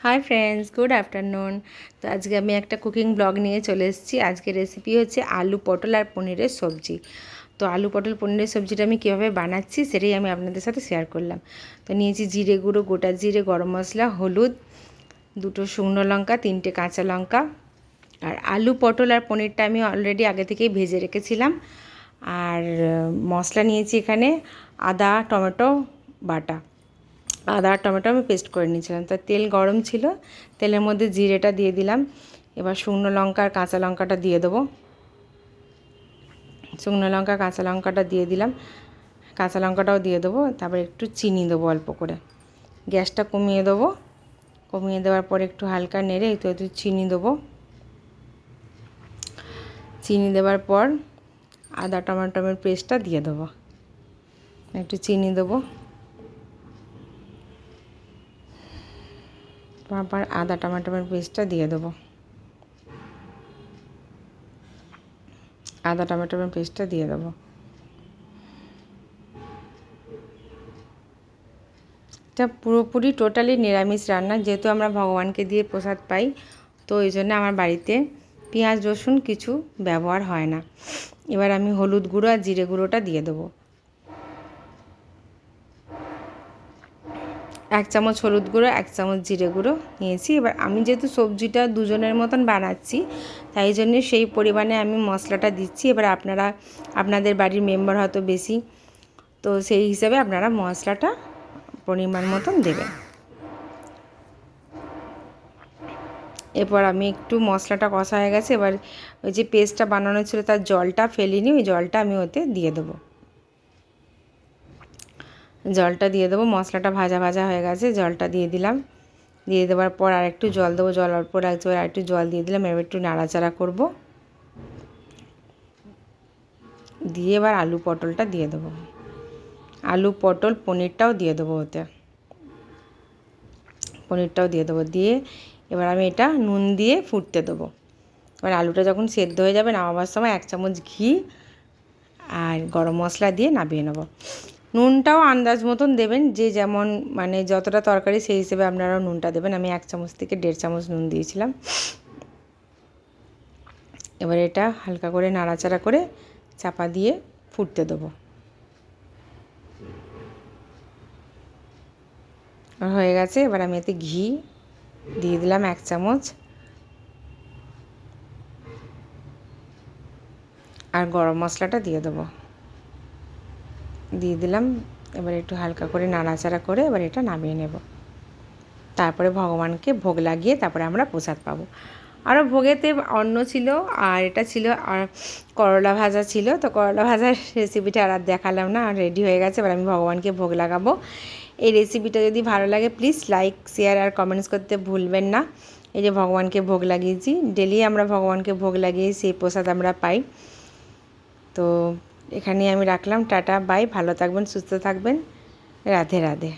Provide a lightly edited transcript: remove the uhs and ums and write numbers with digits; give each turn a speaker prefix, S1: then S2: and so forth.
S1: Hi friends, good afternoon. तो आज के मैं एक कुकिंग ब्लग निये चले एसेछि। आज के रेसिपि होच्छे आलू पटल और पनीरेर सब्जी। तो आलू पटल पनीरेर सब्जीटा आमि किभाबे बानाच्छि सेटाई आमि आपनादेर साथे शेयार करलाम। तो नियेछि जिरे गुঁড়ो, गोटा जिरे, गरम मशला, हलुद, दुटो शुकनो लंका, तीनटे काँचा लंका और आलू पटल और पनीरटा आमि अलरेडी आगे थेकेई भेजे रेखेछिलाम। और मशला नियेछि एखाने आदा टमेटो बाटा, आदा और टमेटो আমি পেস্ট করে নিয়েছিলাম। তো তেল গরম ছিল, তেলের মধ্যে জিরেটা দিয়ে দিলাম। এবার শুকনো লঙ্কা আর কাঁচা লঙ্কাটা দিয়ে দেবো। শুকনো লঙ্কা কাঁচা লঙ্কাটা দিয়ে দিলাম, কাঁচা লঙ্কাটাও দিয়ে দেবো। তারপর একটু চিনি দেবো অল্প করে, গ্যাসটা কমিয়ে দেবো। কমিয়ে দেওয়ার পর একটু হালকা নেড়ে একটু একটু চিনি দেবো। চিনি দেওয়ার পর আদা টমেটোর পেস্টটা দিয়ে দেবো। একটু চিনি দেবো, তারপর আদা টমেটোর পেস্টটা দিয়ে দেবো। আদা টমেটোর পেস্টটা দিয়ে দেবো। এটা পুরোপুরি টোটালি নিরামিষ রান্না, যেহেতু আমরা ভগবানকে দিয়ে প্রসাদ পাই, তো এই জন্য আমার বাড়িতে পেঁয়াজ রসুন কিছু ব্যবহার হয় না। এবার আমি হলুদ গুঁড়ো আর জিরে গুঁড়োটা দিয়ে দেবো। 1 চামচ হলুদ গুঁড়ো, 1 চামচ জিরে গুঁড়ো নিয়েছি। এবার আমি যেহেতু সবজিটা দুজনের মতন বানাচ্ছি, তাই জন্য সেই পরিমাণে আমি মশলাটা দিচ্ছি। এবার আপনারা আপনাদের বাড়ির মেম্বার হয়তো বেশি, তো সেই হিসাবে আপনারা মশলাটা পরিমাণ মতন দেবেন। এরপর আমি একটু মশলাটা কষা হয়ে গেছে, এবার ওই যে পেস্টটা বানানো ছিল তার জলটা ফেলিনি, ওই জলটা আমি ওতে দিয়ে দেবো। জলটা দিয়ে দেবো। মশলাটা ভাজা ভাজা হয়ে গেছে, জলটা দিয়ে দিলাম। দিয়ে দেওয়ার পর আর একটু জল দেবো, জল অল্প রাখছি, আর একটু জল দিয়ে দিলাম। এবার একটু নাড়াচাড়া করব, দিয়ে এবার আলু পটলটা দিয়ে দেবো। আলু পটল পনিরটাও দিয়ে দেবো ওতে, পনিরটাও দিয়ে দেবো। দিয়ে এবার আমি এটা নুন দিয়ে ফুটতে দেবো। এবার আলুটা যখন সেদ্ধ হয়ে যাবে, নামাবার সময় 1 চামচ ঘি আর গরম মশলা দিয়ে নামিয়ে নেব। নুনটাও আন্দাজ মতন দেবেন, যে যেমন মানে যতটা তরকারি সেই হিসেবে আপনারাও নুনটা দেবেন। আমি 1 চামচ থেকে 1.5 চামচ নুন দিয়েছিলাম। এবার এটা হালকা করে নাড়াচাড়া করে চাপা দিয়ে ফুটতে দেবো। হয়ে গেছে। এবার আমি এতে ঘি দিয়ে দিলাম 1 চামচ আর গরম মশলাটা দিয়ে দেবো, দিয়ে দিলাম। এবার একটু হালকা করে নাড়াচাড়া করে এবার এটা নামিয়ে নেব। তারপরে ভগবানকে ভোগ লাগিয়ে তারপরে আমরা প্রসাদ পাবো। আরও ভোগেতে অন্ন ছিল, আর এটা ছিল আর করলা ভাজা ছিল। তো করলা ভাজার রেসিপিটা আর দেখালাম না, আর রেডি হয়ে গেছে। এবার আমি ভগবানকে ভোগ লাগাবো। এই রেসিপিটা যদি ভালো লাগে প্লিজ লাইক শেয়ার আর কমেন্টস করতে ভুলবেন না। এই যে ভগবানকে ভোগ লাগিয়েছি, ডেলি আমরা ভগবানকে ভোগ লাগিয়ে সেই প্রসাদ আমরা পাই। তো এখানেই আমি রাখলাম। টাটা, বাই, ভালো থাকবেন, সুস্থ থাকবেন, রাধে রাধে।